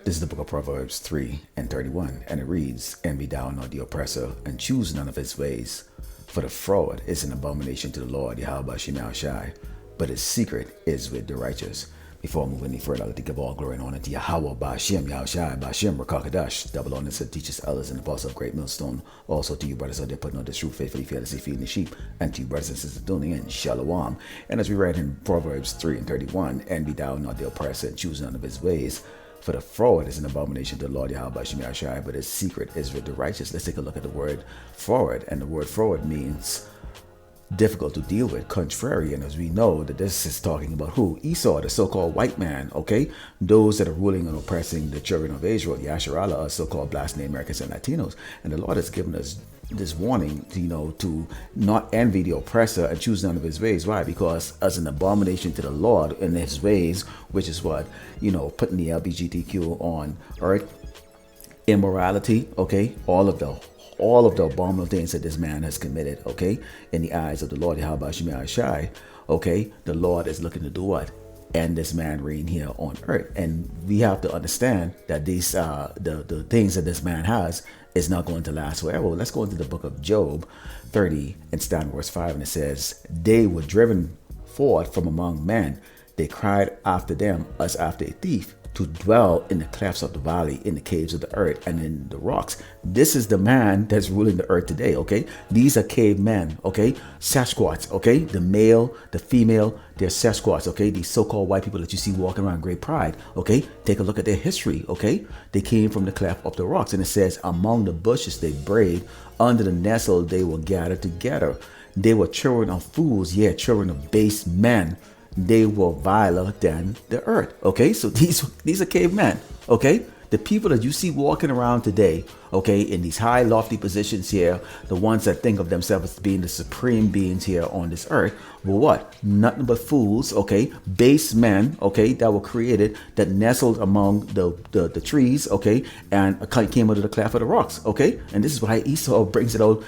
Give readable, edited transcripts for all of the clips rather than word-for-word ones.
This is the book of Proverbs 3 and 31, and it reads, Envy thou not the oppressor, and choose none of his ways. For the fraud is an abomination to the Lord, Yahawashi, but his secret is with the righteous. Before I move any further, I'd like to give all glory and honor to Yahweh, Ba'ashem, Yahushai, Ba'ashem, Rakakadash, double honor to teachers, elders, and apostles of Great Millstone. Also to you brothers out there putting on this truth, faithfully, fearlessly feeding the sheep, and to you brothers and sisters tuning in, Shalom. And as we read in Proverbs 3 and 31, Envy thou not the oppressor, and choose none of his ways. For the fraud is an abomination to the Lord Yahweh, but his secret is with the righteous. Let's take a look at the word forward. And the word forward means difficult to deal with, contrary. And as we know that this is talking about who? Esau, the so-called white man, okay? Those that are ruling and oppressing the children of Israel, the Asherallah, are so-called Black Native Americans and Latinos. And the Lord has given us this warning, to not envy the oppressor and choose none of his ways. Why? Because as an abomination to the Lord in his ways, which is what, putting the LGBTQ on earth, immorality, okay, all of the abominable things that this man has committed, okay, in the eyes of the Lord, Yahawashi, okay, the Lord is looking to do what? End this man reign here on earth. And we have to understand that these the things that this man has is not going to last forever. Let's go into the book of Job 30 and start verse 5, and it says, They were driven forth from among men. They cried after them as after a thief, to dwell in the clefts of the valley, in the caves of the earth, and in the rocks. This is the man that's ruling the earth today, okay? These are cavemen, okay? Sasquatch, okay? The male, the female, they're Sasquatch, okay? These so-called white people that you see walking around great pride, okay? Take a look at their history, okay? They came from the cleft of the rocks, and it says, among the bushes they brayed, under the nestle they were gathered together. They were children of fools, children of base men. They were viler than the earth. Okay, so these are cavemen. Okay, the people that you see walking around today, okay, in these high lofty positions here, the ones that think of themselves as being the supreme beings here on this earth, were what? Nothing but fools, okay, base men, okay, that were created, that nestled among the trees, okay, and came out of the cleft of the rocks, okay. And this is why Esau brings it out,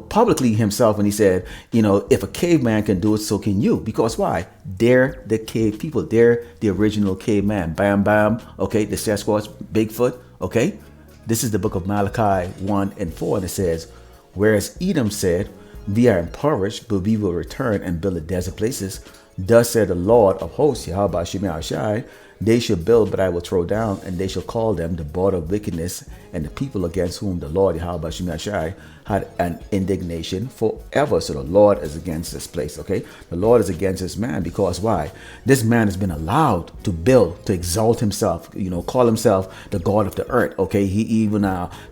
publicly himself, when he said, if a caveman can do it, so can you. Because why? They're the cave people. They're the original caveman. Bam, bam. Okay, the Sasquatch, Bigfoot. Okay, this is the book of Malachi 1 and 4, and it says, Whereas Edom said, We are impoverished, but we will return and build the desert places. Thus said the Lord of hosts, Yahweh Shai, They shall build, but I will throw down, and they shall call them the border of wickedness, and the people against whom the Lord Yahweh Shai had an indignation forever. So the Lord is against this place, okay? The Lord is against this man, because why? This man has been allowed to build, to exalt himself, call himself the God of the earth, okay? He even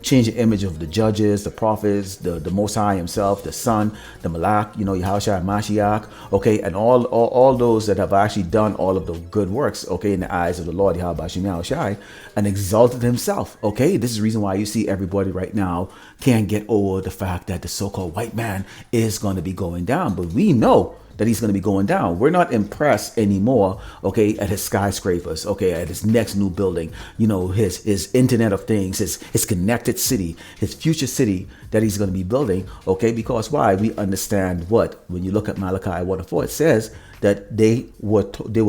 changed the image of the judges, the prophets, the Most High himself, the Son, the Malak, Yahawashi, Mashiach, okay? And all those that have actually done all of the good works, okay, in the eyes of the Lord Yahawashi, and exalted himself, okay? This is the reason why you see everybody right now can't get over the fact that the so-called white man is going to be going down. But we know that he's going to be going down. We're not impressed anymore, okay, at his skyscrapers, okay, at his next new building, his Internet of Things, his connected city, his future city that he's going to be building, okay, because why? We understand what? When you look at Malachi 1 and 4, it says that they were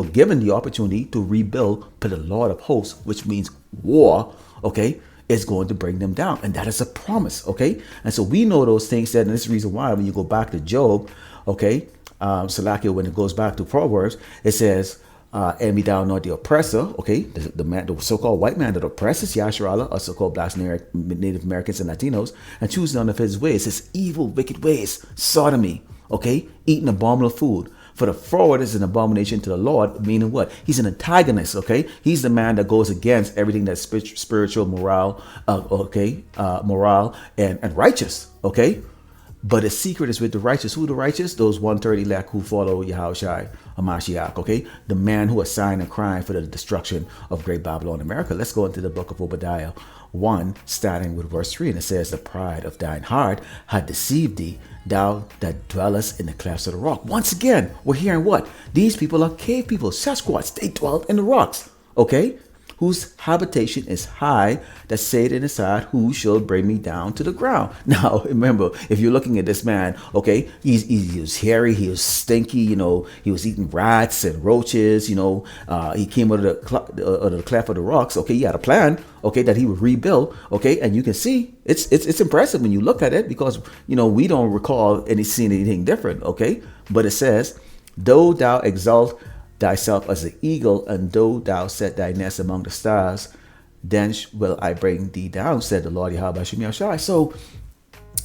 given the opportunity to rebuild, but the Lord of hosts, which means war, okay, is going to bring them down. And that is a promise, okay? And so we know those things, and this is the reason why when you go back to Job, okay, Salakia, when it goes back to Proverbs, it says, envy thou not the oppressor, okay, the so-called white man that oppresses Yasharallah, or so-called Black Native Americans and Latinos, and choose none of his ways, his evil, wicked ways, sodomy, okay, eating abominable food. For the forward is an abomination to the Lord, meaning what? He's an antagonist, okay? He's the man that goes against everything that's spiritual, morale, morale and righteous, okay? But the secret is with the righteous. Who the righteous? Those 130 lakh who follow Yahushai Hamashiach, okay? The man who is sighing and crying for the destruction of Great Babylon, America. Let's go into the book of Obadiah 1, starting with verse 3. And it says, The pride of thine heart had deceived thee, thou that dwellest in the clefts of the rock. Once again, we're hearing what? These people are cave people, Sasquatch. They dwell in the rocks, okay? whose habitation is high, that said in his heart, who shall bring me down to the ground? Now, remember, if you're looking at this man, okay, he was hairy, he was stinky, he was eating rats and roaches, he came out of the cleft of the rocks, okay, he had a plan, okay, that he would rebuild, okay, and you can see it's impressive when you look at it, because we don't recall seeing anything different, okay, but it says, though thou exalt thyself as an eagle, and though thou set thy nest among the stars, then will I bring thee down, said the Lord Yahawashi. So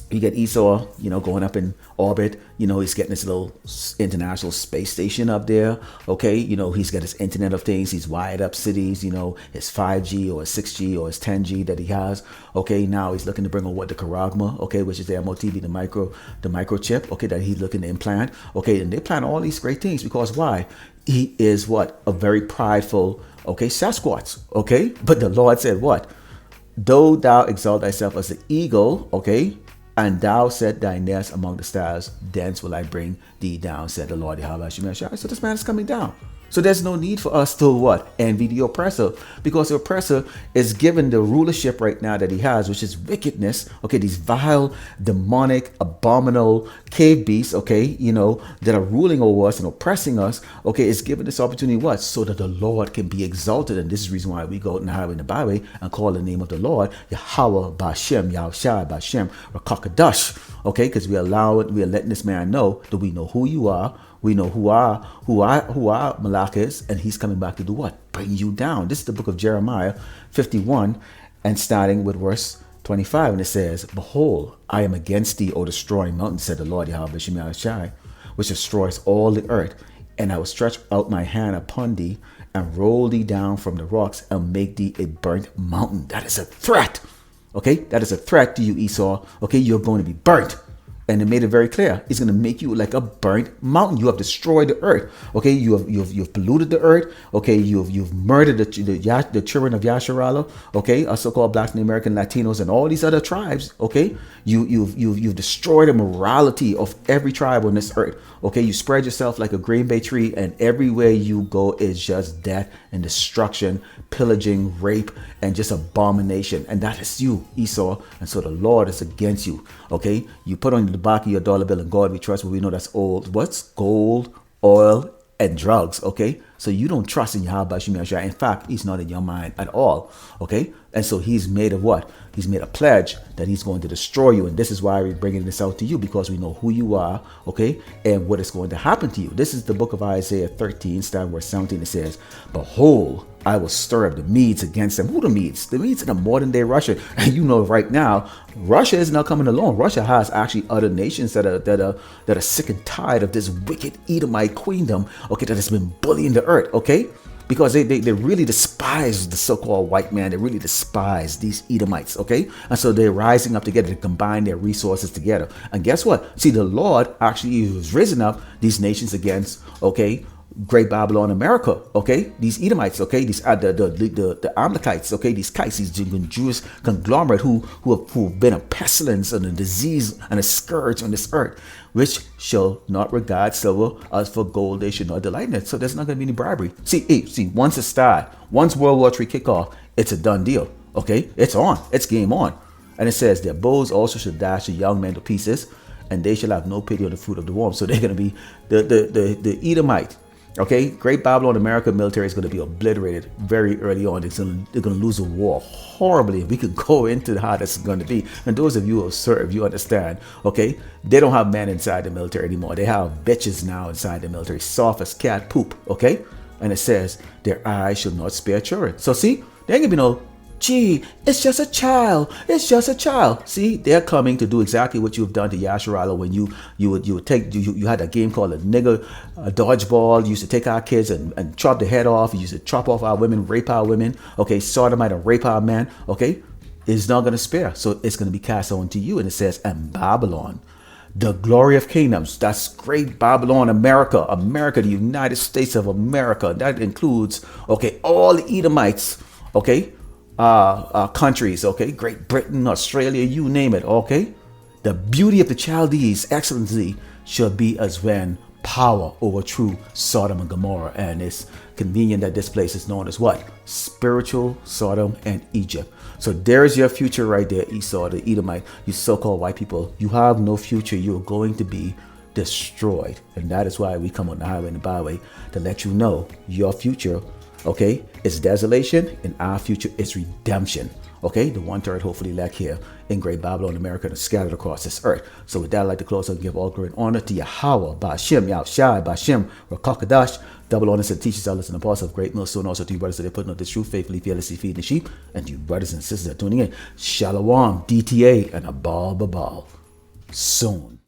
you get Esau, going up in orbit. He's getting this little international space station up there. Okay, he's got his Internet of Things. He's wired up cities. His 5G or his 6G or his 10G that he has. Okay, now he's looking to bring on the Karagma. Okay, which is the MOTV, the microchip. Okay, that he's looking to implant. Okay, and they plan all these great things because why? He is a very prideful, Sasquatch. Okay, but the Lord said what? Though thou exalt thyself as an eagle, okay, and thou set thy nest among the stars, thence will I bring thee down, said the Lord Yahawashi. So this man is coming down. So there's no need for us to envy the oppressor, because the oppressor is given the rulership right now that he has, which is wickedness. Okay, these vile, demonic, abominable cave beasts, that are ruling over us and oppressing us. Okay, it's given this opportunity so that the Lord can be exalted. And this is the reason why we go out in the highway and the byway and call the name of the Lord Yahweh Bashem, Yahushai Bashem, Rakakadash. Okay, because we are letting this man know that we know who you are. We know who our Malak is, and he's coming back to do what? Bring you down. This is the book of Jeremiah 51, and starting with verse 25, and it says, behold, I am against thee, O destroying mountain, said the Lord Yahawashi, which destroys all the earth, and I will stretch out my hand upon thee, and roll thee down from the rocks, and make thee a burnt mountain. That is a threat. Okay, that is a threat to you, Esau. Okay, you're going to be burnt. And it made it very clear. It's going to make you like a burnt mountain. You have destroyed the earth. Okay, you've polluted the earth. Okay, you've murdered the children of Yasharala. Okay, so-called Blacks and American Latinos and all these other tribes. Okay, you've destroyed the morality of every tribe on this earth. Okay, you spread yourself like a green bay tree, and everywhere you go is just death and destruction, pillaging, rape, and just abomination. And that is you, Esau. And so the Lord is against you. Okay, you put on the back of your dollar bill, and God we trust, but we know that's old. What's gold, oil, and drugs? Okay, so you don't trust in Yahawashi. In fact, he's not in your mind at all. Okay, and so he's made of what? He's made a pledge that he's going to destroy you. And this is why we're bringing this out to you, because we know who you are, okay, and what is going to happen to you. This is the book of Isaiah 13, starting verse 17. It says, behold, I will stir up the Medes against them. Who the Medes? The Medes are the modern day Russia. And right now, Russia is not coming along. Russia has actually other nations that are sick and tired of this wicked Edomite queendom, okay, that has been bullying the earth, okay? Because they really despise the so-called white man. They really despise these Edomites, okay? And so they're rising up together to combine their resources together. And guess what? See, the Lord actually has risen up these nations against, okay, Great Babylon, America, okay? These Edomites, okay? These the Amalekites, okay? These kites, these Jewish conglomerate who've been a pestilence and a disease and a scourge on this earth, which shall not regard silver as for gold, they should not delight in it. So there's not going to be any bribery. See, once it starts, once World War III kick off, it's a done deal, okay? It's on, it's game on. And it says, their bows also shall dash the young men to pieces, and they shall have no pity on the fruit of the womb. So they're going to be the Edomite. Okay, Great Babylon America military is going to be obliterated very early on. They're going to lose a war horribly. We could go into how this is going to be. And those of you who serve, you understand, okay? They don't have men inside the military anymore. They have bitches now inside the military, soft as cat poop, okay? And it says, their eyes shall not spare children. So see, there ain't going to be no, gee, it's just a child. It's just a child. See, they're coming to do exactly what you've done to Yasharala when you had a game called a nigger dodgeball. You used to take our kids and chop the head off. You used to chop off our women, rape our women. Okay, sodomite and rape our men. Okay, it's not going to spare. So it's going to be cast on to you. And it says, and Babylon, the glory of kingdoms. That's Great Babylon, America, the United States of America. That includes, okay, all the Edomites, okay, countries, okay, Great Britain, Australia, you name it, okay. The beauty of the Chaldees, excellency, shall be as when power overthrew Sodom and Gomorrah, and it's Convenient that this place is known as what? Spiritual Sodom and Egypt. So there's your future right there, Esau, the Edomite, you so-called white people. You have no future. You're going to be destroyed. And that is why we come on the highway and the byway to let you know your future, okay, is desolation, and our future is redemption. Okay, the 1/3 hopefully lack here in Great Babylon, America, and scattered across this earth. So with that, I'd like to close and give all glory and honor to Yahweh, Ba'ashem, Yahushai, Ba'ashem, Rakakadash, double honors to the teachers, elders, and apostles of Great Millstone, and also to you brothers that are putting out this truth faithfully, fearlessly feeding the sheep, and to you brothers and sisters that are tuning in. Shalom, DTA, and Abal Babal. Soon.